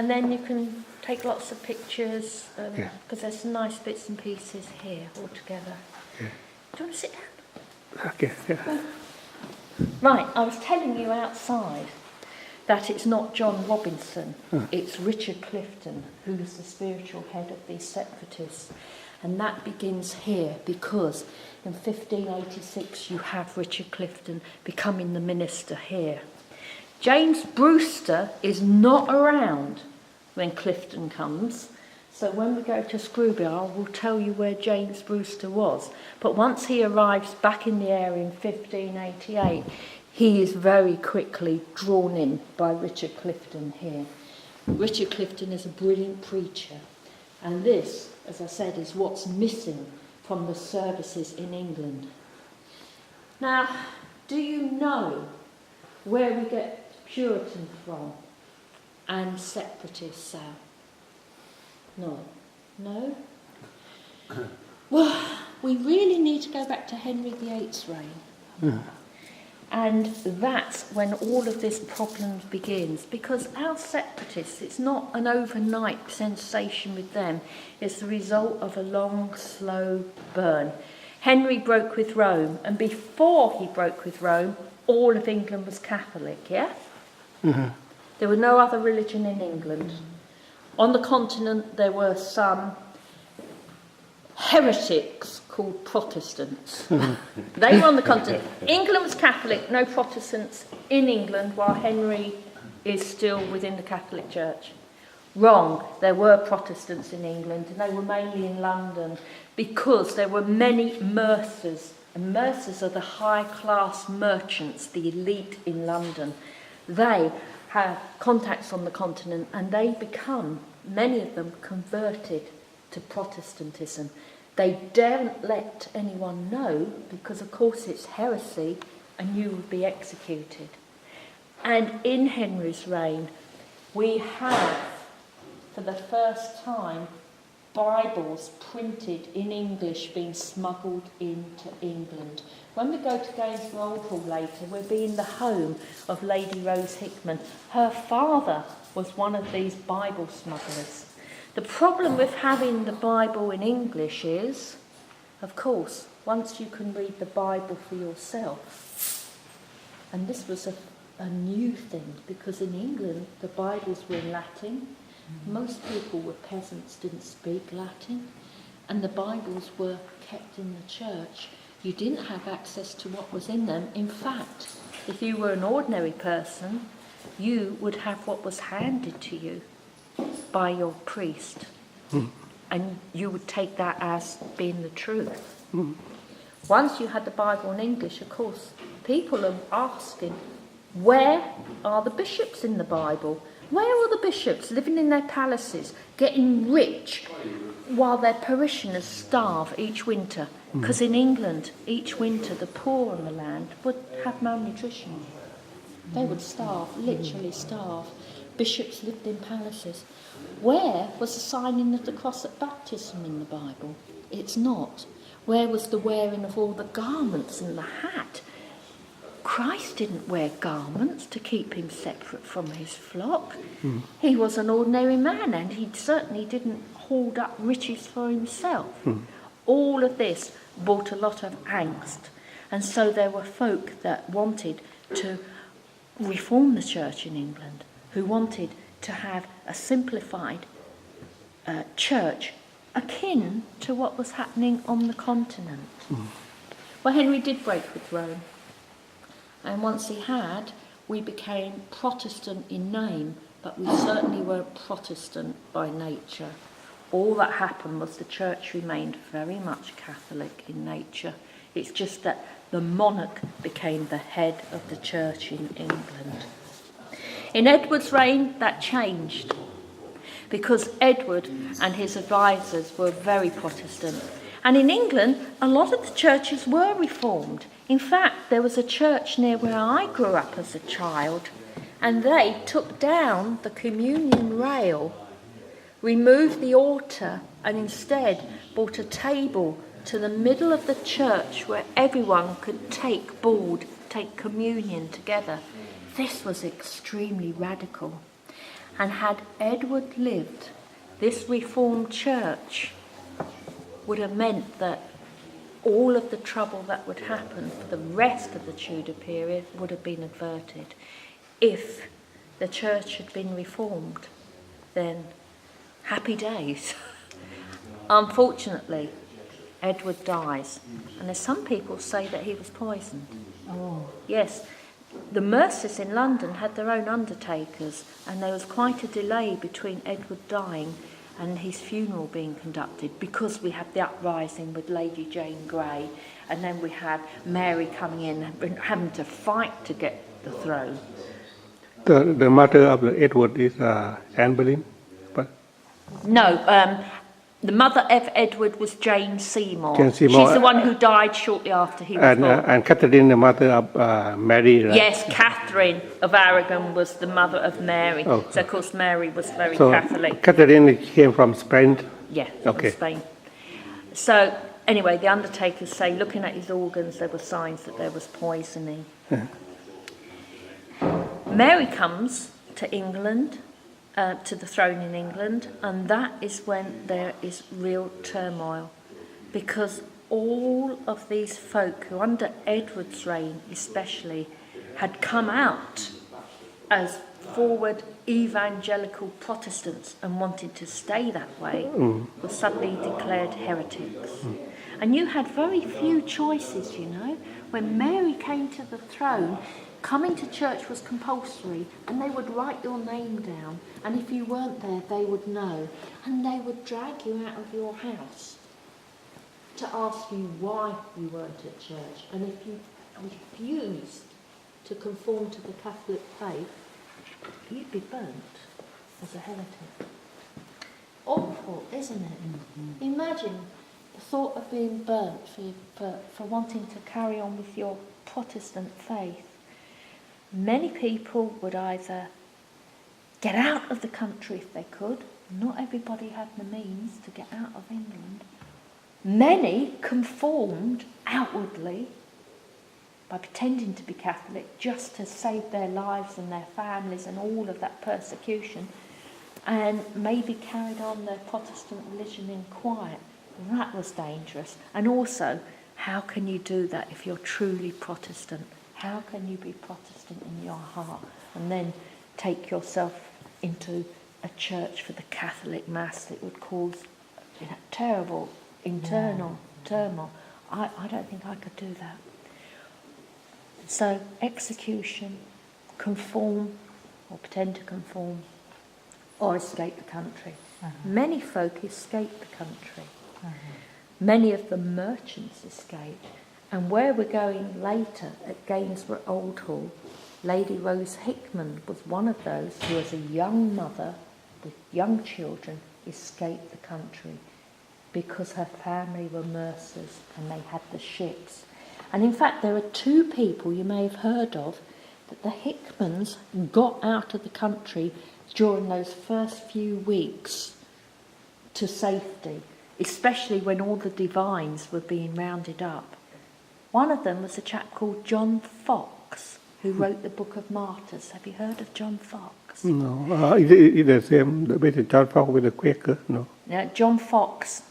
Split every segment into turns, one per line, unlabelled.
And then you can take lots of pictures, because there's some nice bits and pieces here all together. Yeah. Do you want to sit down?
Okay, yeah.
Right, I was telling you outside that it's not John Robinson, it's Richard Clifton, who's the spiritual head of these separatists. And that begins here because in 1586 you have Richard Clifton becoming the minister here. James Brewster is not around when Clifton comes. So when we go to Scrooby, I will tell you where James Brewster was. But once he arrives back in the area in 1588, he is very quickly drawn in by Richard Clifton here. Richard Clifton is a brilliant preacher. And this, as I said, is what's missing from the services in England. Now, do you know where we get Puritan from and separatists out? No. No? Well, we really need to go back to Henry VIII's reign. And that's when all of this problem begins, because our separatists, it's not an overnight sensation with them, it's the result of a long, slow burn. Henry broke with Rome, and before he broke with Rome, all of England was Catholic, yeah? There was no other religion in England. On the continent, there were some heretics called Protestants. They were on the continent. England was Catholic, no Protestants in England, while Henry is still within the Catholic Church. Wrong. There were Protestants in England, and they were mainly in London, because there were many mercers, and mercers are the high-class merchants, the elite in London. They have contacts on the continent, and they become, many of them, converted to Protestantism. They daren't let anyone know, because of course it's heresy and you would be executed. And in Henry's reign, we have, for the first time, Bibles printed in English being smuggled into England. When we go to Gainsborough Hall later, we'll be in the home of Lady Rose Hickman. Her father was one of these Bible smugglers. The problem with having the Bible in English is, of course, once you can read the Bible for yourself, and this was a new thing, because in England the Bibles were in Latin. Most people were peasants, didn't speak Latin, and the Bibles were kept in the church. You didn't have access to what was in them. In fact, if you were an ordinary person, you would have what was handed to you by your priest, and you would take that as being the truth. Once you had the Bible in English, of course, people are asking, where are the bishops in the Bible? Where are the bishops living in their palaces, getting rich, while their parishioners starve each winter? Because in England, each winter, the poor on the land would have malnutrition. They would starve, literally starve. Bishops lived in palaces. Where was the signing of the cross at baptism in the Bible? It's not. Where was the wearing of all the garments and the hat? Christ didn't wear garments to keep him separate from his flock. He was an ordinary man, and he certainly didn't hoard up riches for himself. All of this brought a lot of angst, and so there were folk that wanted to reform the church in England, who wanted to have a simplified church akin to what was happening on the continent. Well, Henry did break with Rome. And once he had, we became Protestant in name, but we certainly weren't Protestant by nature. All that happened was the church remained very much Catholic in nature. It's just that the monarch became the head of the church in England. In Edward's reign, that changed, because Edward and his advisors were very Protestant. And in England, a lot of the churches were reformed. In fact, there was a church near where I grew up as a child, and they took down the communion rail, removed the altar, and instead brought a table to the middle of the church where everyone could take communion together. This was extremely radical. And had Edward lived, this Reformed church would have meant that all of the trouble that would happen for the rest of the Tudor period would have been averted. If the church had been reformed, then happy days. Unfortunately, Edward dies, and there's some people say that he was poisoned.
Oh.
Yes, the Mercers in London had their own undertakers, and there was quite a delay between Edward dying and his funeral being conducted, because we had the uprising with Lady Jane Grey, and then we had Mary coming in and having to fight to get the throne.
The mother of Edward is Anne Boleyn, but
No, the mother of Edward was Jane Seymour.
Jane Seymour.
She's the one who died shortly after he was born.
and Catherine, the mother of Mary. Right?
Yes, Catherine of Aragon was the mother of Mary.
Oh.
So, of course, Mary was very
So
Catholic.
Catherine came from Spain.
Yeah,
Okay.
from Spain. So, anyway, the undertakers say, looking at his organs, there were signs that there was poisoning. Mary comes to England, to the throne in England, and that is when there is real turmoil, because all of these folk who, under Edward's reign especially, had come out as forward evangelical Protestants and wanted to stay that way, were suddenly declared heretics. And you had very few choices, you know. When Mary came to the throne, coming to church was compulsory, and they would write your name down, and if you weren't there, they would know, and they would drag you out of your house to ask you why you weren't at church. And if you refused to conform to the Catholic faith, you'd be burnt as a heretic. Awful, isn't it? Imagine the thought of being burnt for wanting to carry on with your Protestant faith. Many people would either get out of the country if they could. Not everybody had the means to get out of England. Many conformed outwardly by pretending to be Catholic just to save their lives and their families and all of that persecution, and maybe carried on their Protestant religion in quiet. That was dangerous. And also, how can you do that if you're truly Protestant? How can you be Protestant in your heart and then take yourself into a church for the Catholic Mass that would cause terrible internal turmoil? I don't think I could do that. So, execution, conform or pretend to conform, or escape the country. Many folk escaped the country. Many of the merchants escaped. And where we're going later, at Gainsborough Old Hall, Lady Rose Hickman was one of those who, as a young mother with young children, escaped the country because her family were mercers and they had the ships. And in fact, there are two people you may have heard of that the Hickmans got out of the country during those first few weeks to safety, especially when all the divines were being rounded up. One of them was a chap called John Fox, who wrote the Book of Martyrs. Have you heard of John Fox?
No, it's the same with John Fox with the Quaker. No.
Now, John Fox,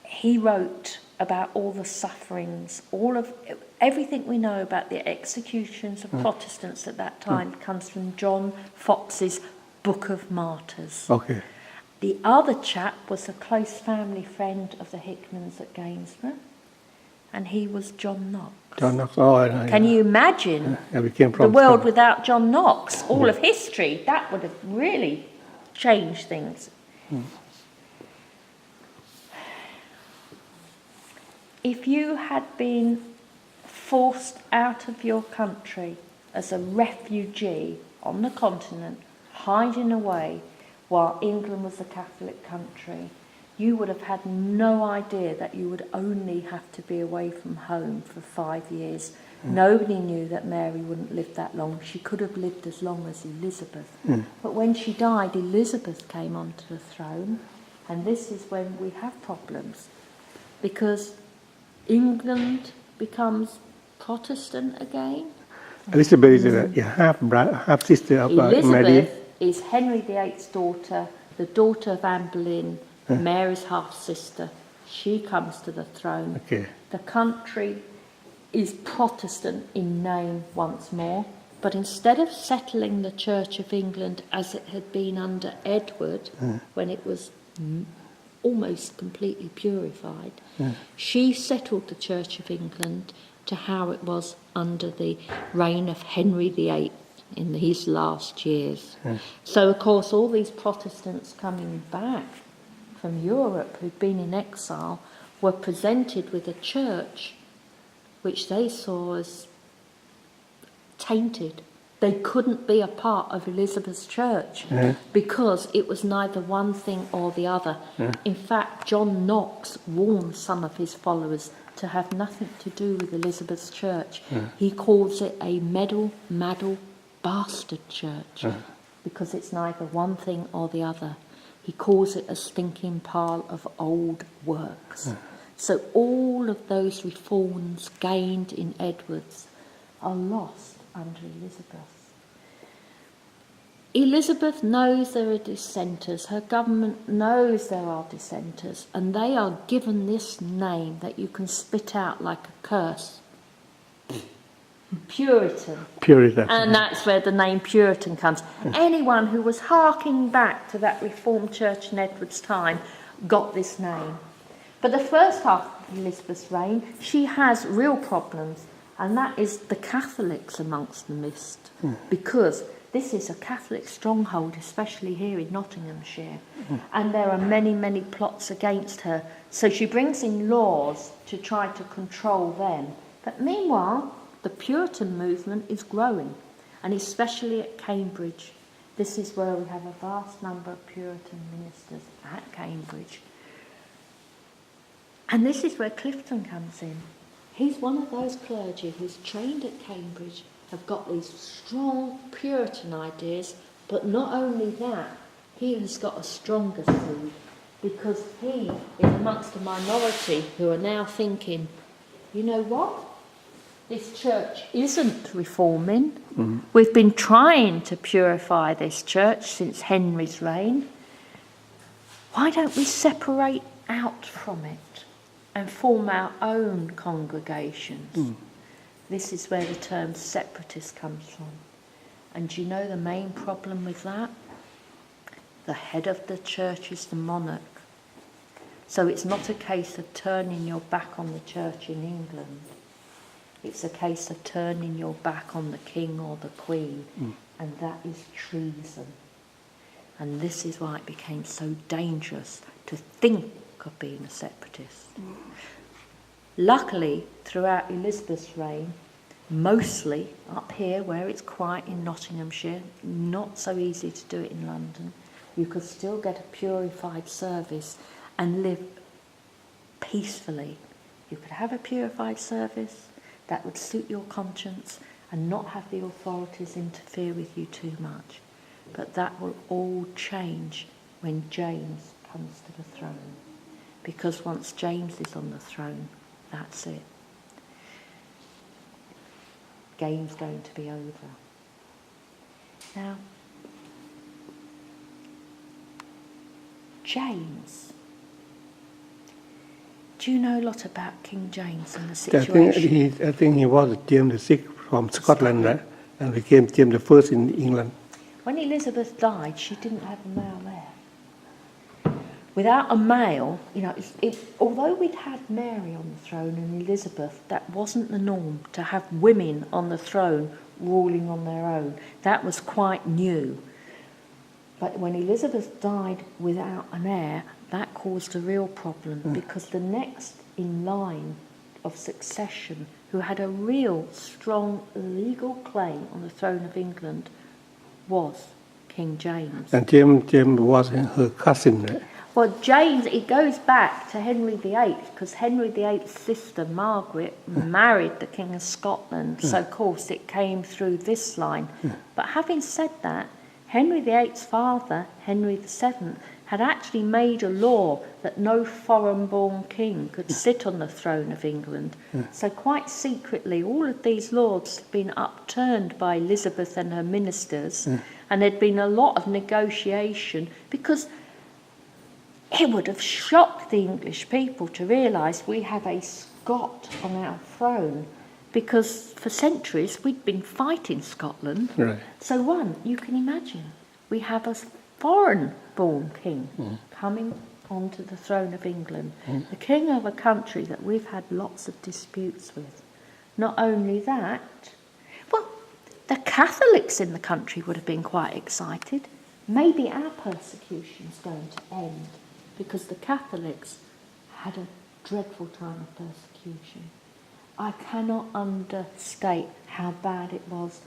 he wrote about all the sufferings, all of everything we know about the executions of Protestants at that time comes from John Fox's Book of Martyrs.
Okay.
The other chap was a close family friend of the Hickmans at Gainsborough, and he was John Knox.
John Knox. Oh, I know.
Can you imagine
We came from
the world without John Knox? All of history, that would have really changed things. If you had been forced out of your country as a refugee on the continent, hiding away while England was a Catholic country, you would have had no idea that you would only have to be away from home for 5 years. Nobody knew that Mary wouldn't live that long. She could have lived as long as Elizabeth. But when she died, Elizabeth came onto the throne, and this is when we have problems, because England becomes Protestant again.
Elizabeth is a half sister of Mary.
Elizabeth is Henry VIII's daughter, the daughter of Anne Boleyn, Mary's half-sister. She comes to the throne.
Okay.
The country is Protestant in name once more, but instead of settling the Church of England as it had been under Edward, when it was almost completely purified, she settled the Church of England to how it was under the reign of Henry VIII in his last years. So, of course, all these Protestants coming back from Europe who'd been in exile were presented with a church which they saw as tainted. They couldn't be a part of Elizabeth's church because it was neither one thing or the other. In fact, John Knox warned some of his followers to have nothing to do with Elizabeth's church. He calls it a meddle, maddle, bastard church because it's neither one thing or the other. He calls it a stinking pile of old works. So all of those reforms gained in Edward's are lost under Elizabeth. Elizabeth knows there are dissenters, her government knows there are dissenters, and they are given this name that you can spit out like a curse. Puritan.
Puritan.
And that's where the name Puritan comes. Anyone who was harking back to that Reformed church in Edward's time got this name. But the first half of Elizabeth's reign, she has real problems, and that is the Catholics amongst the midst, because this is a Catholic stronghold, especially here in Nottinghamshire, and there are many, many plots against her. So she brings in laws to try to control them. But meanwhile, the Puritan movement is growing, and especially at Cambridge. This is where we have a vast number of Puritan ministers at Cambridge. And this is where Clifton comes in. He's one of those clergy who's trained at Cambridge, have got these strong Puritan ideas, but not only that, he has got a stronger seed, because he is amongst a minority who are now thinking, you know what? This church isn't reforming. We've been trying to purify this church since Henry's reign. Why don't we separate out from it and form our own congregations? This is where the term separatist comes from. And do you know the main problem with that? The head of the church is the monarch. So it's not a case of turning your back on the church in England. It's a case of turning your back on the king or the queen, and that is treason. And this is why it became so dangerous to think of being a separatist. Luckily, throughout Elizabeth's reign, mostly up here where it's quiet in Nottinghamshire, not so easy to do it in London, you could still get a purified service and live peacefully. You could have a purified service that would suit your conscience and not have the authorities interfere with you too much. But that will all change when James comes to the throne. Because once James is on the throne, that's it. Game's going to be over. Now, James. Do you know a lot about King James and the situation?
I think he was James VI from Scotland, right? And became James I in England.
When Elizabeth died, she didn't have a male heir. Without a male, although we'd had Mary on the throne and Elizabeth, that wasn't the norm, to have women on the throne ruling on their own. That was quite new. But when Elizabeth died without an heir, that caused a real problem, because the next in line of succession, who had a real strong legal claim on the throne of England, was King James.
And James was her cousin, right?
Well, James, it goes back to Henry VIII, because Henry VIII's sister, Margaret, married the King of Scotland, so of course it came through this line. But having said that, Henry VIII's father, Henry VII, had actually made a law that no foreign-born king could sit on the throne of England. So quite secretly, all of these laws had been upturned by Elizabeth and her ministers, and there'd been a lot of negotiation, because it would have shocked the English people to realise we have a Scot on our throne, because for centuries we'd been fighting Scotland.
Right.
So you can imagine, we have a foreign-born king coming onto the throne of England, the king of a country that we've had lots of disputes with. Not only that, well, the Catholics in the country would have been quite excited. Maybe our persecution's going to end, because the Catholics had a dreadful time of persecution. I cannot understate how bad it was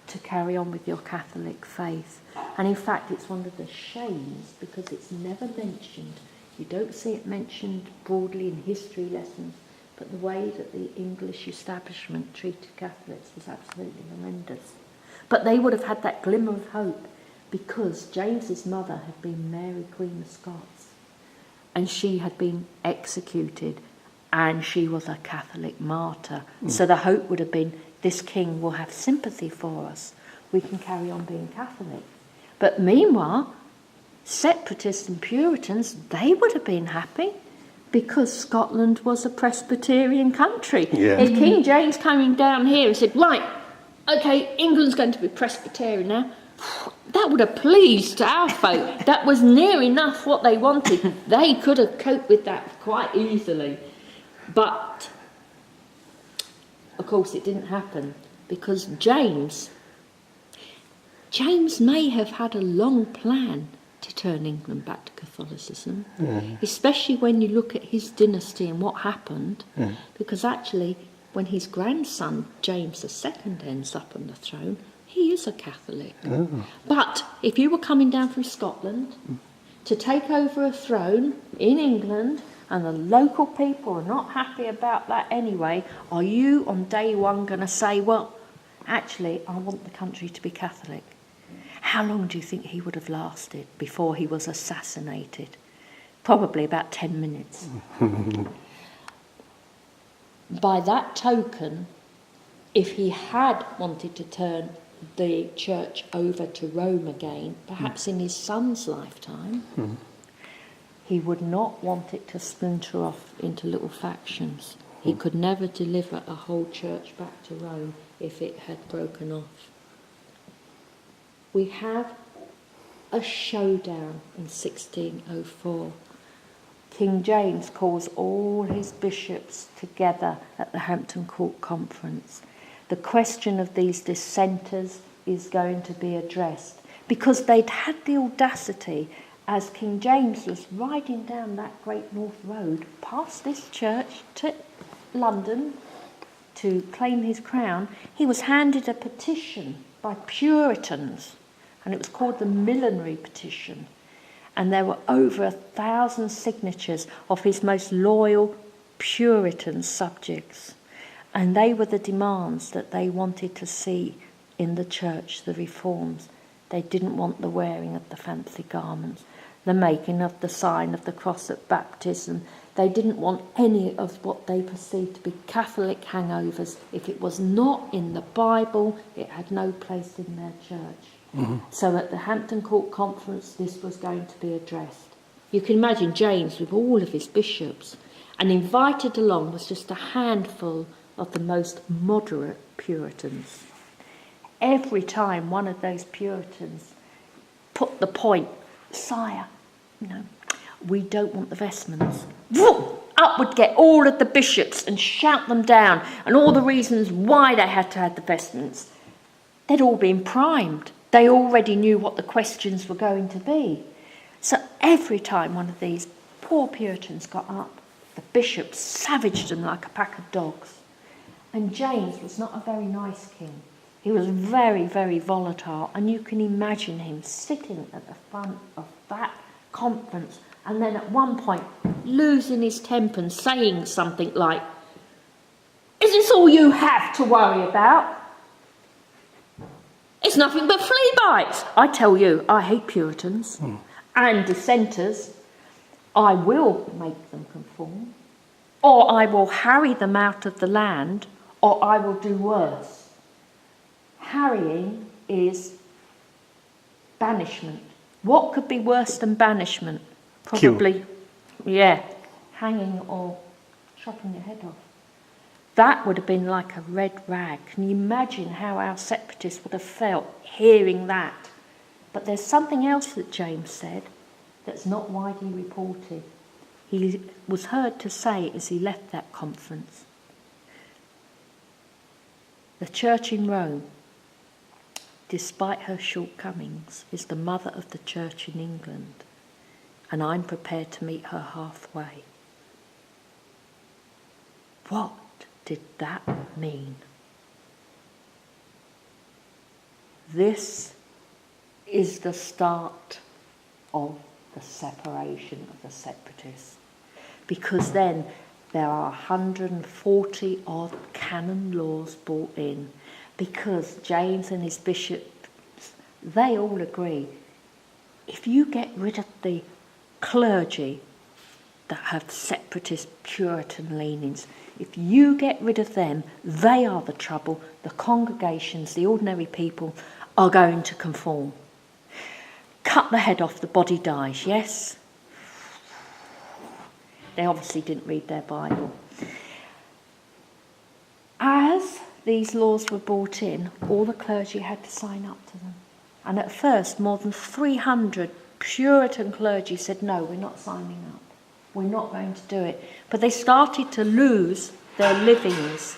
to carry on with your Catholic faith. And in fact, it's one of the shames, because it's never mentioned. You don't see it mentioned broadly in history lessons, but the way that the English establishment treated Catholics was absolutely horrendous. But they would have had that glimmer of hope, because James's mother had been Mary, Queen of Scots, and she had been executed, and she was a Catholic martyr. So the hope would have been, this king will have sympathy for us. We can carry on being Catholic. But meanwhile, separatists and Puritans, they would have been happy, because Scotland was a Presbyterian country.
Yeah.
If King James coming down here and said, right, okay, England's going to be Presbyterian now, that would have pleased our folk. That was near enough what they wanted. They could have coped with that quite easily. But, of course, it didn't happen, because James may have had a long plan to turn England back to Catholicism, especially when you look at his dynasty and what happened, because actually, when his grandson, James II, ends up on the throne, he is a Catholic. But if you were coming down from Scotland to take over a throne in England, and the local people are not happy about that anyway, are you on day one going to say, well, actually, I want the country to be Catholic? How long do you think he would have lasted before he was assassinated? Probably about 10 minutes. By that token, if he had wanted to turn the church over to Rome again, perhaps in his son's lifetime, he would not want it to splinter off into little factions. He could never deliver a whole church back to Rome if it had broken off. We have a showdown in 1604. King James calls all his bishops together at the Hampton Court Conference. The question of these dissenters is going to be addressed, because they'd had the audacity, as King James was riding down that Great North Road past this church to London to claim his crown, he was handed a petition by Puritans, and it was called the Millenary Petition. And there were over 1,000 signatures of his most loyal Puritan subjects. And they were the demands that they wanted to see in the church, the reforms. They didn't want the wearing of the fancy garments, the making of the sign of the cross at baptism. They didn't want any of what they perceived to be Catholic hangovers. If it was not in the Bible, it had no place in their church. So at the Hampton Court Conference, this was going to be addressed. You can imagine James with all of his bishops, and invited along was just a handful of the most moderate Puritans. Every time one of those Puritans put the point, sire, we don't want the vestments, up would get all of the bishops and shout them down, and all the reasons why they had to have the vestments. They'd all been primed. They already knew what the questions were going to be. So every time one of these poor Puritans got up, the bishops savaged them like a pack of dogs. And James was not a very nice king. He was very, very volatile, and you can imagine him sitting at the front of that conference, and then at one point losing his temper and saying something like, "Is this all you have to worry about? It's nothing but flea bites." I tell you, I hate Puritans. and dissenters, I will make them conform, or I will harry them out of the land, or I will do worse. Harrying is banishment. What could be worse than banishment? Probably, hanging or chopping your head off. That would have been like a red rag. Can you imagine how our separatists would have felt hearing that? But there's something else that James said that's not widely reported. He was heard to say as he left that conference, the church in Rome, despite her shortcomings, is the mother of the church in England, and I'm prepared to meet her halfway. What did that mean? This is the start of the separation of the separatists, because then there are 140 odd canon laws brought in, because James and his bishops, they all agree, if you get rid of the clergy that have separatist Puritan leanings, if you get rid of them, they are the trouble. The congregations, the ordinary people, are going to conform. Cut the head off, the body dies, yes? They obviously didn't read their Bible. As these laws were brought in, all the clergy had to sign up to them. And at first, more than 300 Puritan clergy said, no, we're not signing up. We're not going to do it. But they started to lose their livings.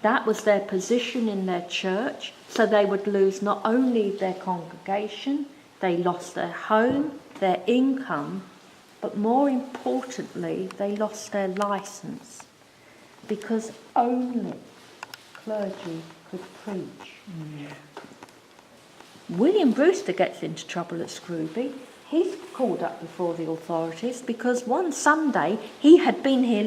That was their position in their church. So they would lose not only their congregation, they lost their home, their income, but more importantly, they lost their licence, because only clergy could preach. William Brewster gets into trouble at Scrooby. He's called up before the authorities because one Sunday he had been here